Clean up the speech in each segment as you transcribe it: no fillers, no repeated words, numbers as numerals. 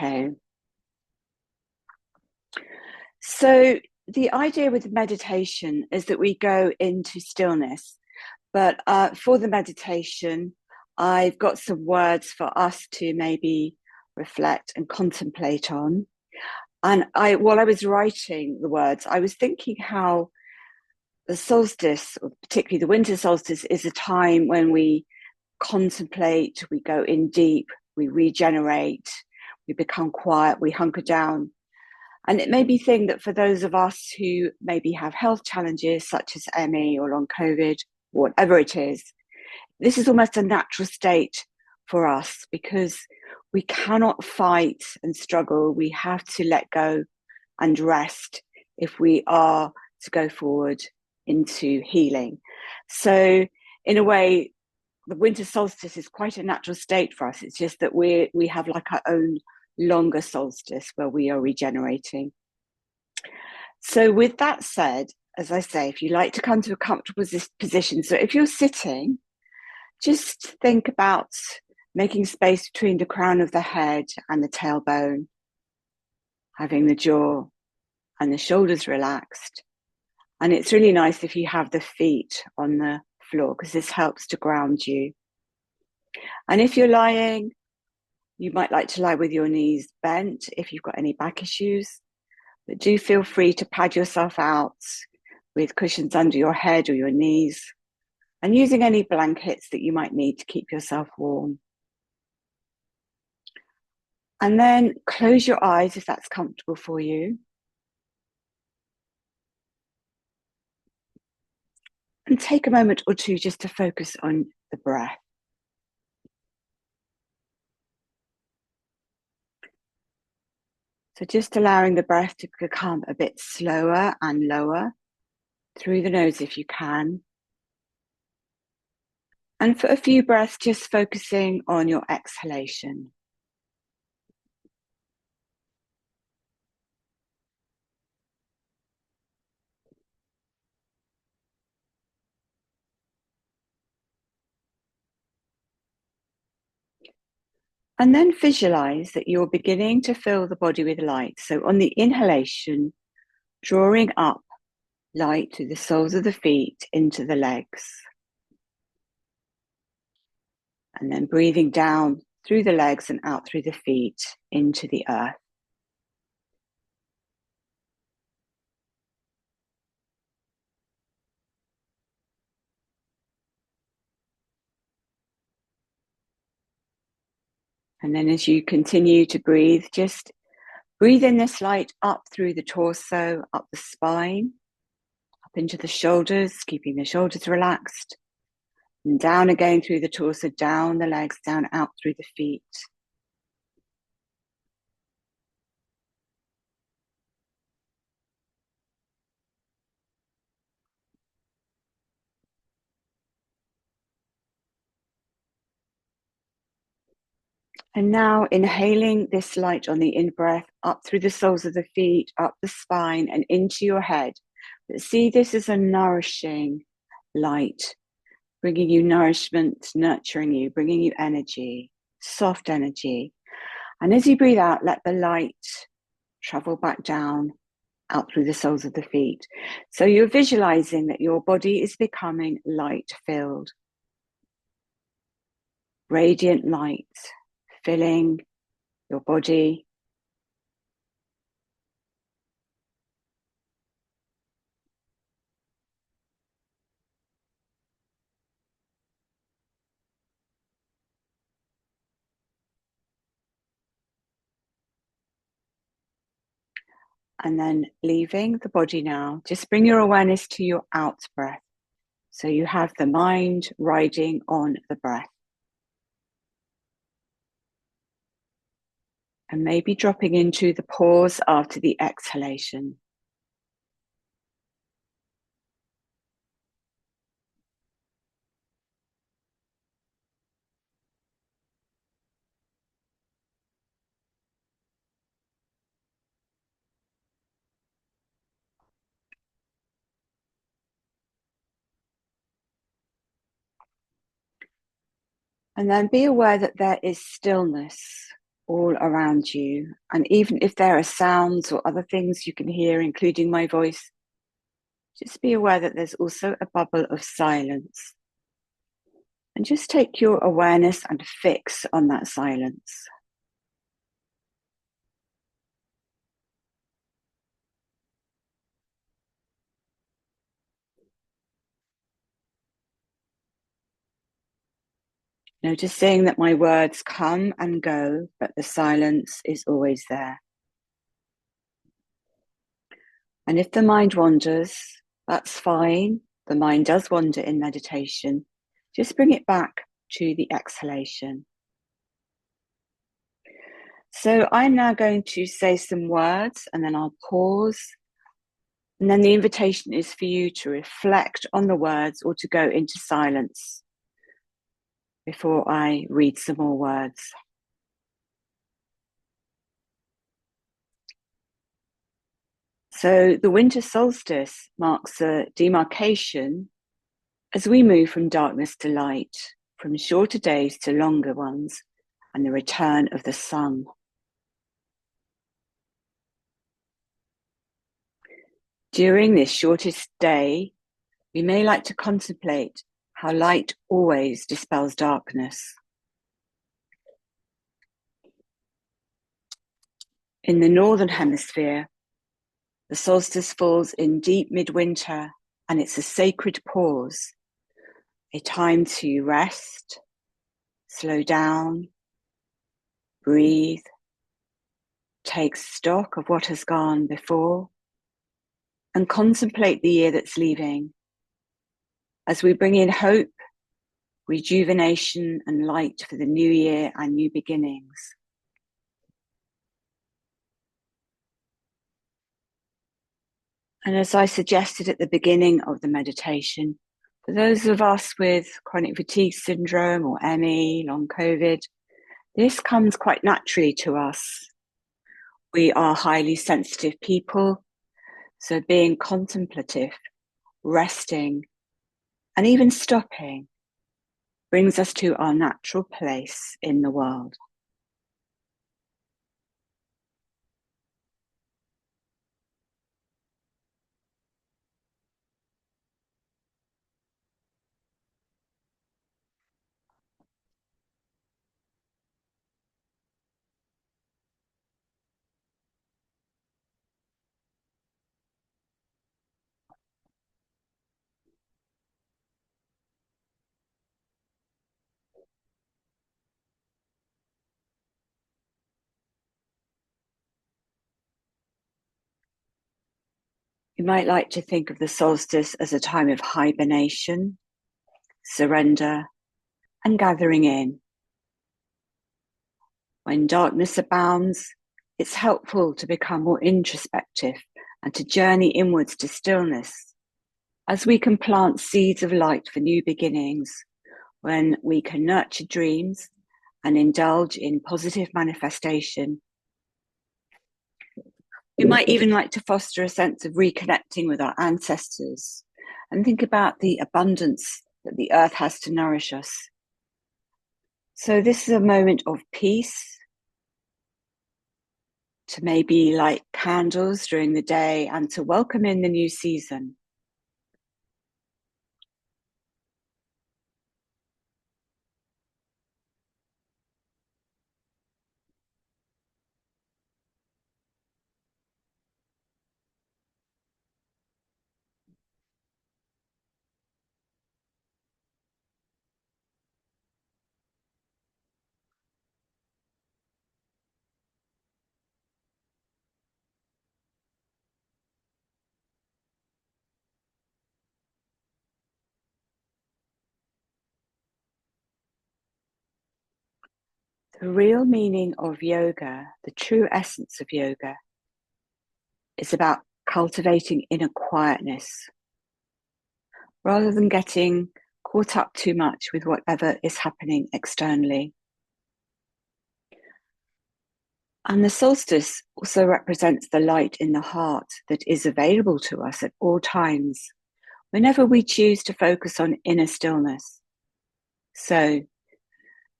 Okay. So the idea with meditation is that we go into stillness, but for the meditation, I've got some words for us to maybe reflect and contemplate on. And while I was writing the words, I was thinking how the solstice, or particularly the winter solstice, is a time when we contemplate, we go in deep, we regenerate, we become quiet, we hunker down. And it made me think that for those of us who maybe have health challenges such as ME or long COVID, whatever it is, this is almost a natural state for us because we cannot fight and struggle. We have to let go and rest if we are to go forward into healing. So in a way, the winter solstice is quite a natural state for us. It's just that we have like our own longer solstice where we are regenerating. So with that said, as I say, if you like to come to a comfortable position, so if you're sitting, just think about making space between the crown of the head and the tailbone, having the jaw and the shoulders relaxed. And it's really nice if you have the feet on the floor because this helps to ground you. And if you're lying, you might like to lie with your knees bent if you've got any back issues, but do feel free to pad yourself out with cushions under your head or your knees and using any blankets that you might need to keep yourself warm. And then close your eyes if that's comfortable for you. And take a moment or two just to focus on the breath. So just allowing the breath to become a bit slower and lower through the nose if you can. And for a few breaths, just focusing on your exhalation. And then visualize that you're beginning to fill the body with light. So on the inhalation, drawing up light through the soles of the feet into the legs. And then breathing down through the legs and out through the feet into the earth. And then as you continue to breathe, just breathe in this light up through the torso, up the spine, up into the shoulders, keeping the shoulders relaxed. And down again through the torso, down the legs, down out through the feet. And now inhaling this light on the in-breath up through the soles of the feet, up the spine and into your head. But see this as a nourishing light, bringing you nourishment, nurturing you, bringing you energy, soft energy. And as you breathe out, let the light travel back down, out through the soles of the feet. So you're visualizing that your body is becoming light-filled. Radiant light filling your body. And then leaving the body now, just bring your awareness to your out breath. So you have the mind riding on the breath. And maybe dropping into the pause after the exhalation. And then be aware that there is stillness all around you. And even if there are sounds or other things you can hear, including my voice, just be aware that there's also a bubble of silence. And just take your awareness and fix on that silence. Noticing that my words come and go, but the silence is always there. And if the mind wanders, that's fine. The mind does wander in meditation. Just bring it back to the exhalation. So I'm now going to say some words and then I'll pause. And then the invitation is for you to reflect on the words or to go into silence before I read some more words. So the winter solstice marks a demarcation as we move from darkness to light, from shorter days to longer ones, and the return of the sun. During this shortest day, we may like to contemplate how light always dispels darkness. In the northern hemisphere, the solstice falls in deep midwinter, and it's a sacred pause, a time to rest, slow down, breathe, take stock of what has gone before, and contemplate the year that's leaving as we bring in hope, rejuvenation, and light for the new year and new beginnings. And as I suggested at the beginning of the meditation, for those of us with chronic fatigue syndrome or ME, long COVID, this comes quite naturally to us. We are highly sensitive people, so being contemplative, resting, and even stopping brings us to our natural place in the world. You might like to think of the solstice as a time of hibernation, surrender, and gathering in. When darkness abounds, it's helpful to become more introspective and to journey inwards to stillness, as we can plant seeds of light for new beginnings, when we can nurture dreams and indulge in positive manifestation. We might even like to foster a sense of reconnecting with our ancestors and think about the abundance that the earth has to nourish us. So this is a moment of peace, to maybe light candles during the day and to welcome in the new season. The real meaning of yoga, the true essence of yoga, is about cultivating inner quietness, rather than getting caught up too much with whatever is happening externally. And the solstice also represents the light in the heart that is available to us at all times, whenever we choose to focus on inner stillness. So,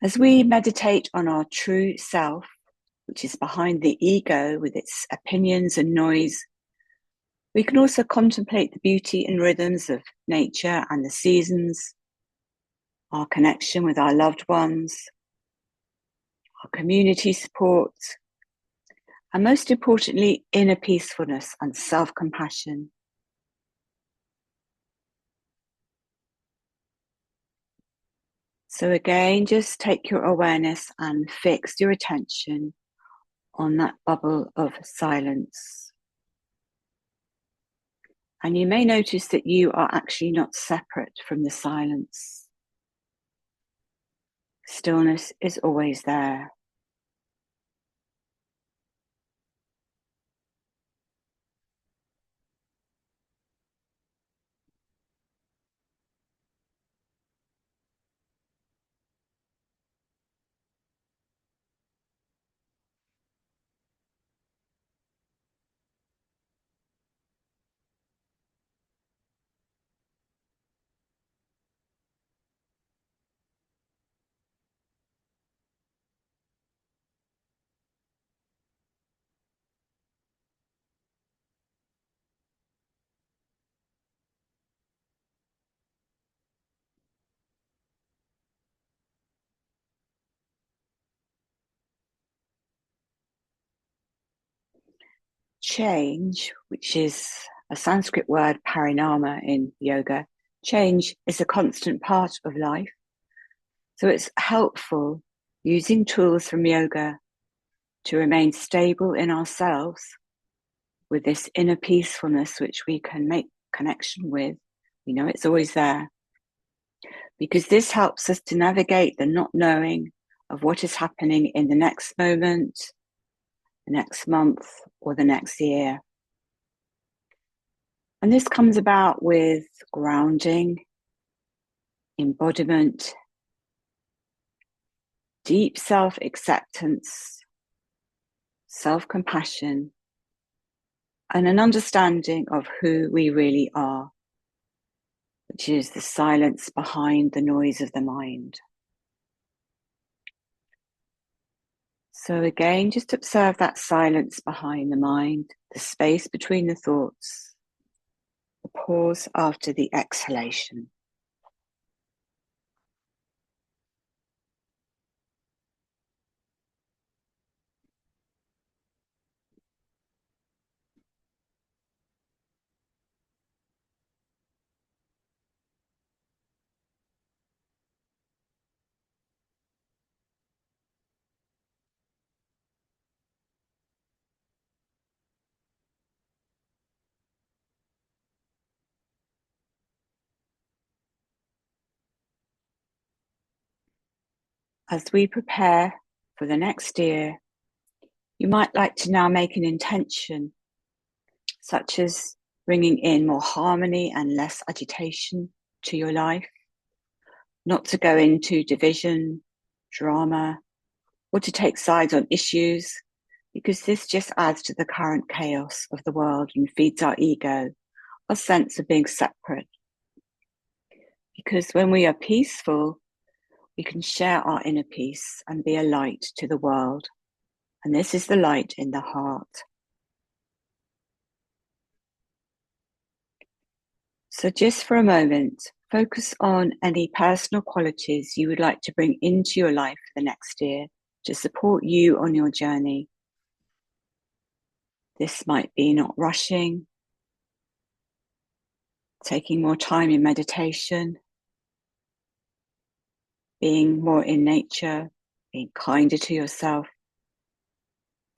as we meditate on our true self, which is behind the ego with its opinions and noise. We can also contemplate the beauty and rhythms of nature and the seasons, our connection with our loved ones, our community support, and most importantly, inner peacefulness and self-compassion. So again, just take your awareness and fix your attention on that bubble of silence. And you may notice that you are actually not separate from the silence. Stillness is always there. Change, which is a Sanskrit word, parinama in yoga, change is a constant part of life. So it's helpful using tools from yoga to remain stable in ourselves with this inner peacefulness, which we can make connection with. We know it's always there, because this helps us to navigate the not knowing of what is happening in the next moment, the next month, or the next year. And this comes about with grounding, embodiment, deep self-acceptance, self-compassion, and an understanding of who we really are, which is the silence behind the noise of the mind. So again, just observe that silence behind the mind, the space between the thoughts, the pause after the exhalation. As we prepare for the next year, you might like to now make an intention, such as bringing in more harmony and less agitation to your life, not to go into division, drama, or to take sides on issues, because this just adds to the current chaos of the world and feeds our ego, our sense of being separate. Because when we are peaceful, we can share our inner peace and be a light to the world. And this is the light in the heart. So just for a moment, focus on any personal qualities you would like to bring into your life for the next year to support you on your journey. This might be not rushing, taking more time in meditation, being more in nature, being kinder to yourself,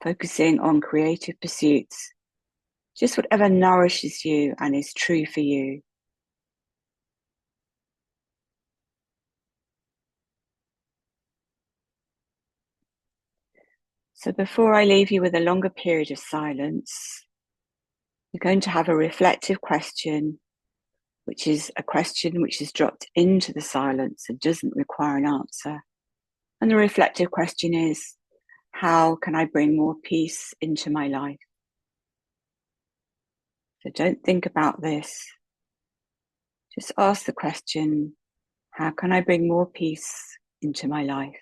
focusing on creative pursuits, just whatever nourishes you and is true for you. So before I leave you with a longer period of silence, we're going to have a reflective question, which is a question which is dropped into the silence and doesn't require an answer. And the reflective question is, how can I bring more peace into my life? So don't think about this. Just ask the question, how can I bring more peace into my life?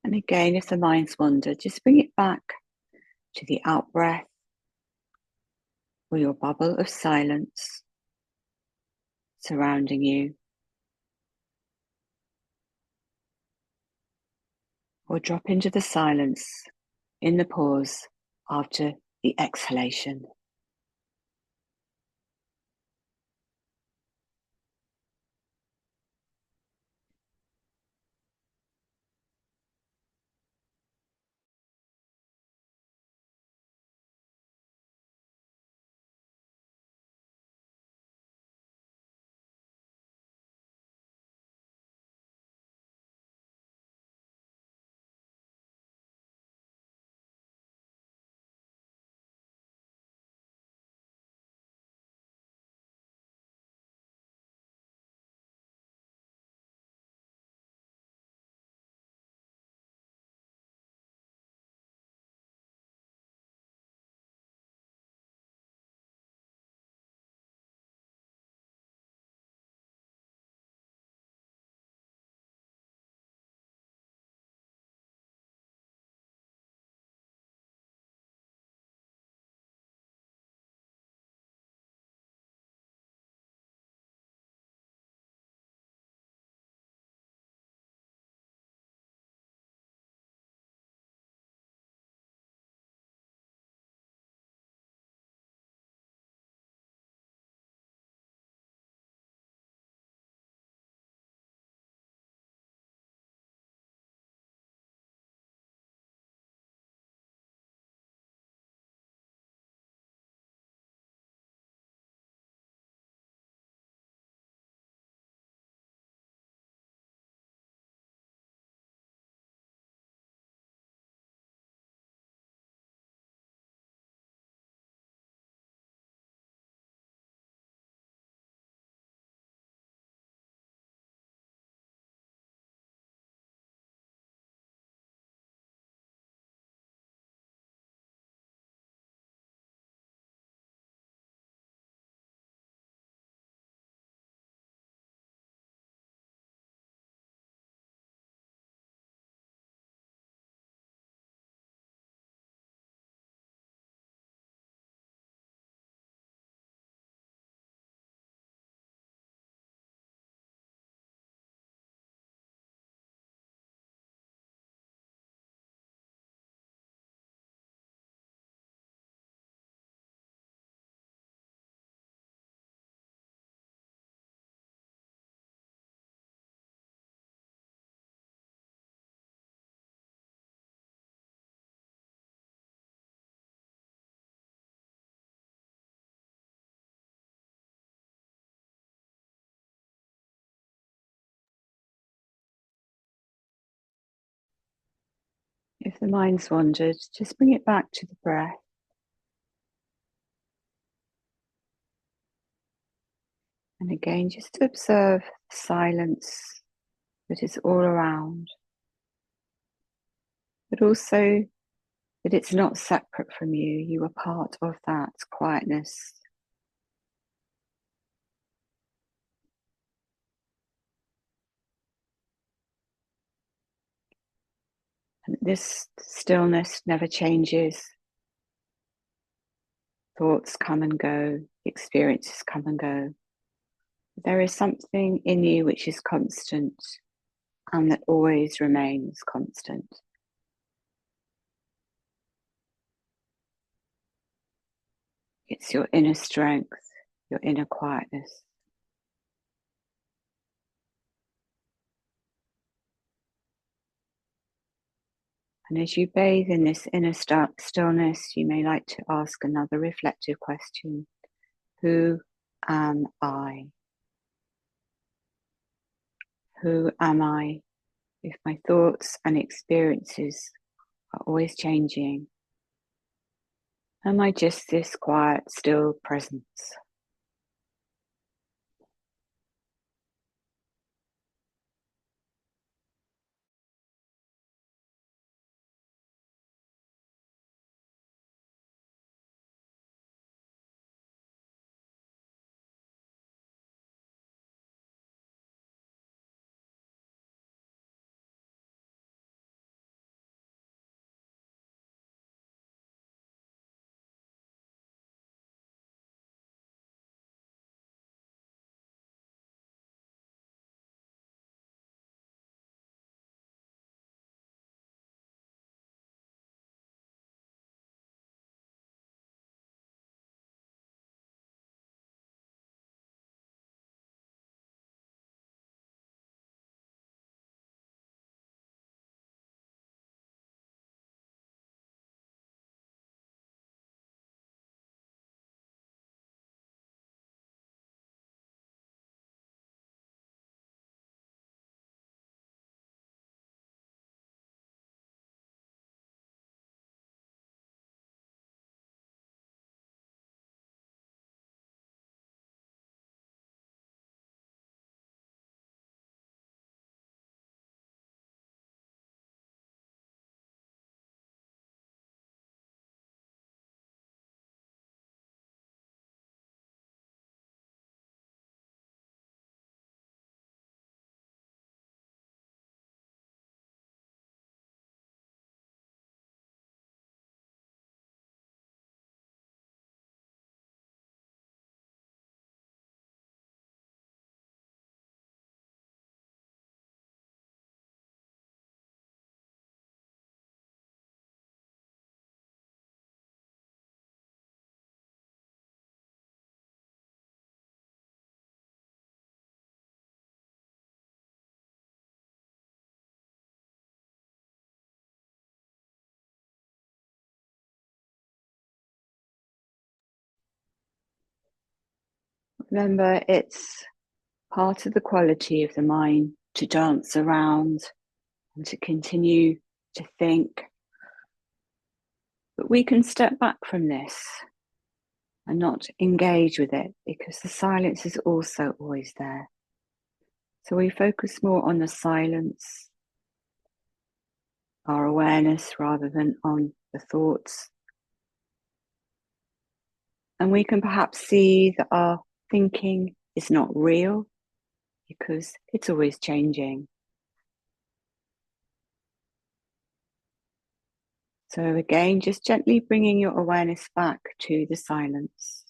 And again, if the mind's wandered, just bring it back to the out breath or your bubble of silence surrounding you, or drop into the silence in the pause after the exhalation. If the mind's wandered, just bring it back to the breath. And again, just to observe the silence that is all around, but also that it's not separate from you. You are part of that quietness. And this stillness never changes. Thoughts come and go, experiences come and go. There is something in you which is constant and that always remains constant. It's your inner strength, your inner quietness. And as you bathe in this inner stillness, you may like to ask another reflective question. Who am I? Who am I if my thoughts and experiences are always changing? Am I just this quiet, still presence? Remember, it's part of the quality of the mind to dance around and to continue to think. But we can step back from this and not engage with it because the silence is also always there. So we focus more on the silence, our awareness, rather than on the thoughts. And we can perhaps see that our thinking is not real because it's always changing. So again, just gently bringing your awareness back to the silence.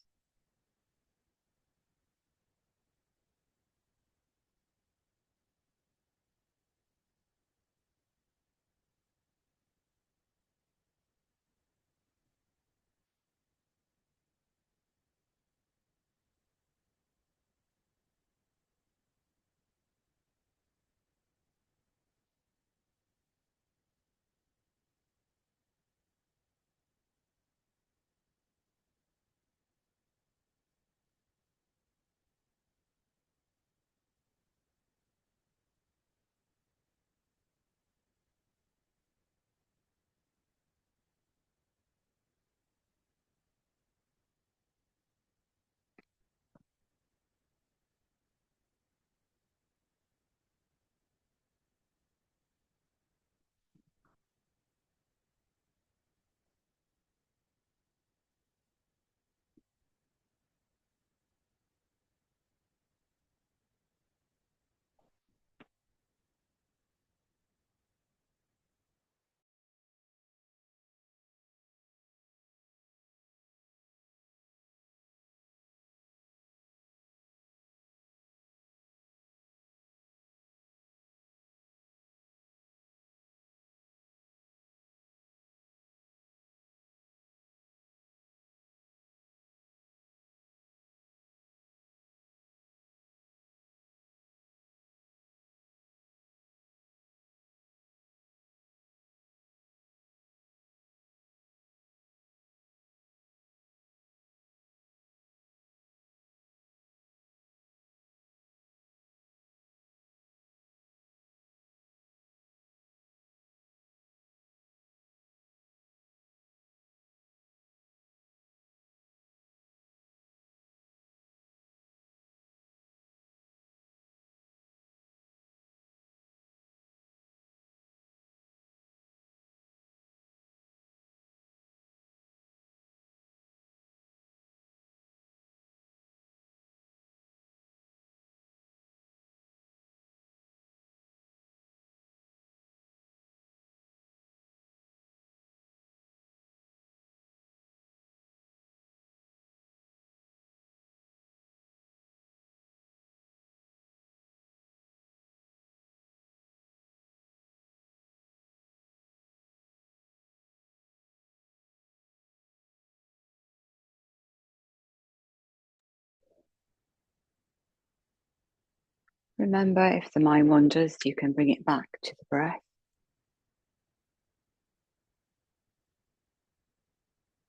Remember, if the mind wanders, you can bring it back to the breath.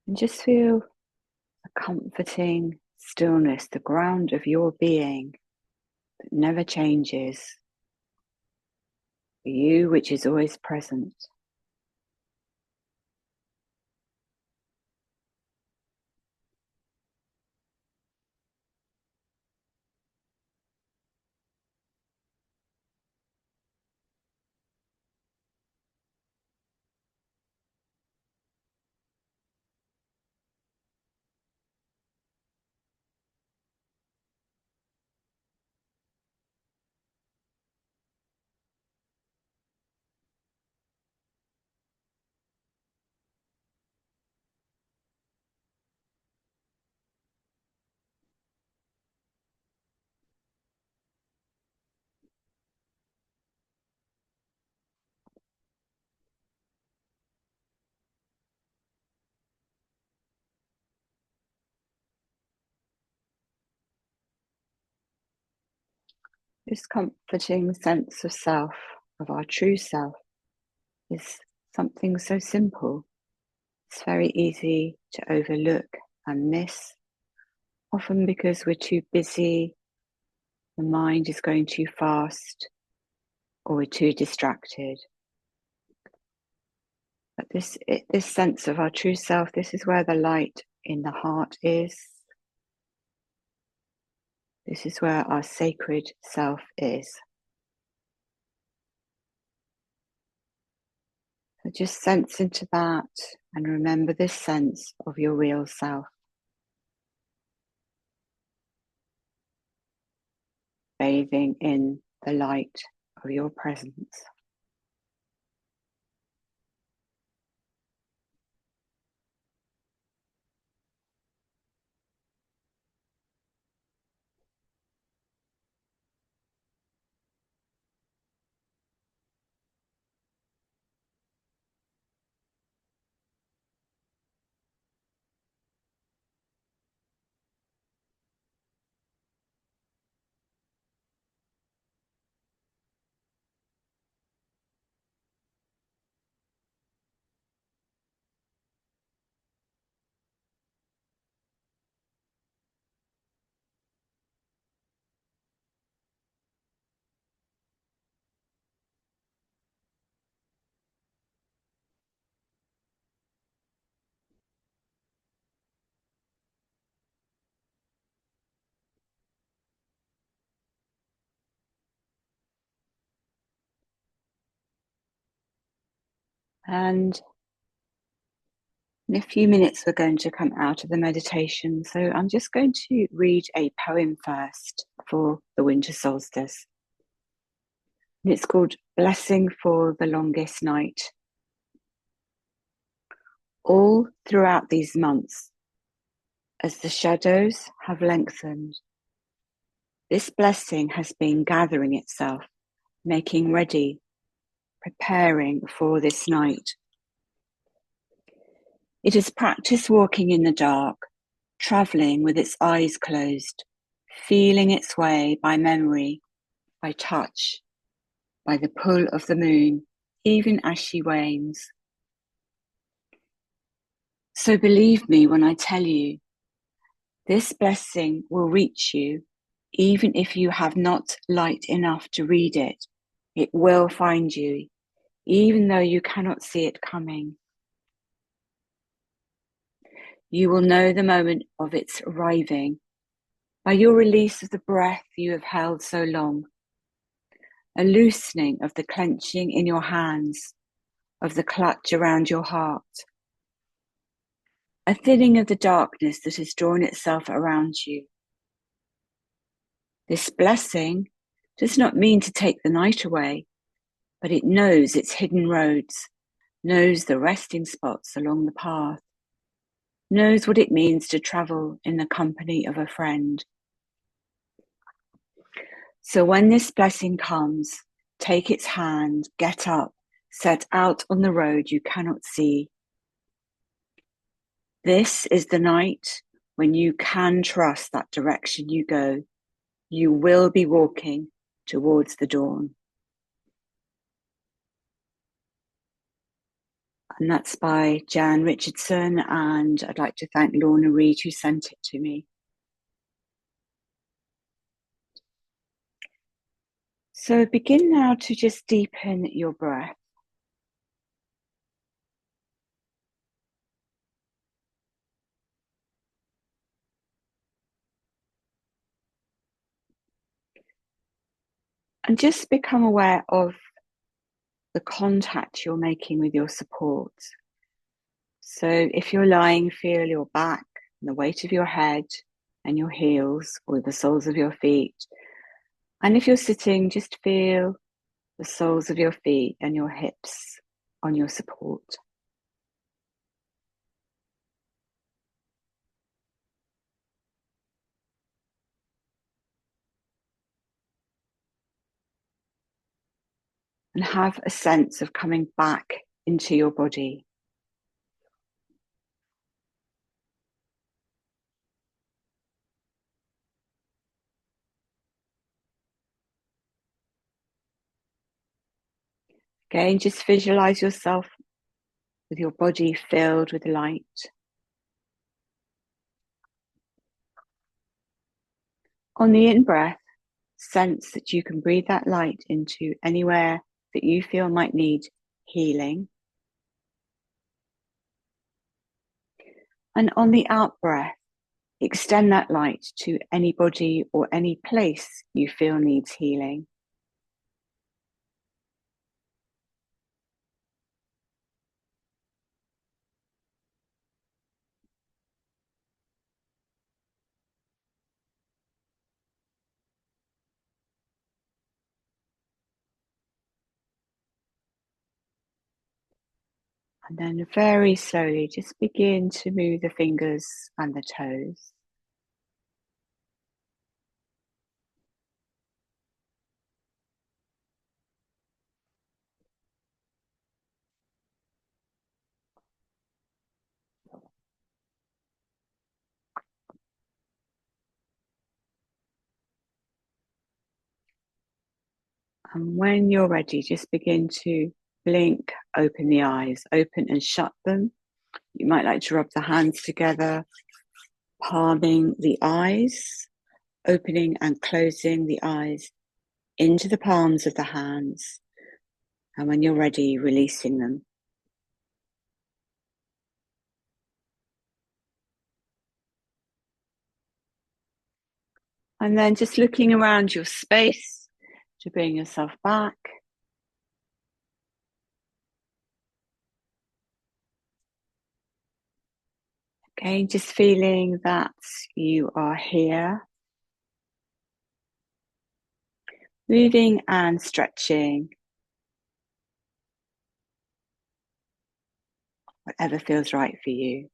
And just feel a comforting stillness, the ground of your being that never changes, for you, which is always present. This comforting sense of self, of our true self, is something so simple. It's very easy to overlook and miss. Often because we're too busy, the mind is going too fast, or we're too distracted. But this sense of our true self, this is where the light in the heart is. This is where our sacred self is. So just sense into that and remember this sense of your real self. Bathing in the light of your presence. And in a few minutes, we're going to come out of the meditation. So I'm just going to read a poem first for the winter solstice. And it's called Blessing for the Longest Night. All throughout these months, as the shadows have lengthened, this blessing has been gathering itself, making ready, preparing for this night. It has practiced walking in the dark, travelling with its eyes closed, feeling its way by memory, by touch, by the pull of the moon, even as she wanes. So believe me when I tell you, this blessing will reach you, even if you have not light enough to read it. It will find you, even though you cannot see it coming. You will know the moment of its arriving by your release of the breath you have held so long, a loosening of the clenching in your hands, of the clutch around your heart, a thinning of the darkness that has drawn itself around you. This blessing does not mean to take the night away, but it knows its hidden roads, knows the resting spots along the path, knows what it means to travel in the company of a friend. So when this blessing comes, take its hand, get up, set out on the road you cannot see. This is the night when you can trust that direction you go. You will be walking towards the dawn. And that's by Jan Richardson, and I'd like to thank Lorna Reed who sent it to me. So begin now to just deepen your breath. And just become aware of the contact you're making with your support. So if you're lying, feel your back and the weight of your head and your heels or the soles of your feet. And if you're sitting, just feel the soles of your feet and your hips on your support. And have a sense of coming back into your body. Again, just visualize yourself with your body filled with light. On the in-breath, sense that you can breathe that light into anywhere that you feel might need healing. And on the out-breath, extend that light to anybody or any place you feel needs healing. And then very slowly, just begin to move the fingers and the toes. And when you're ready, just begin to blink, open the eyes, open and shut them. You might like to rub the hands together, palming the eyes, opening and closing the eyes into the palms of the hands. And when you're ready, releasing them. And then just looking around your space to bring yourself back. Again, just feeling that you are here. Moving and stretching. Whatever feels right for you.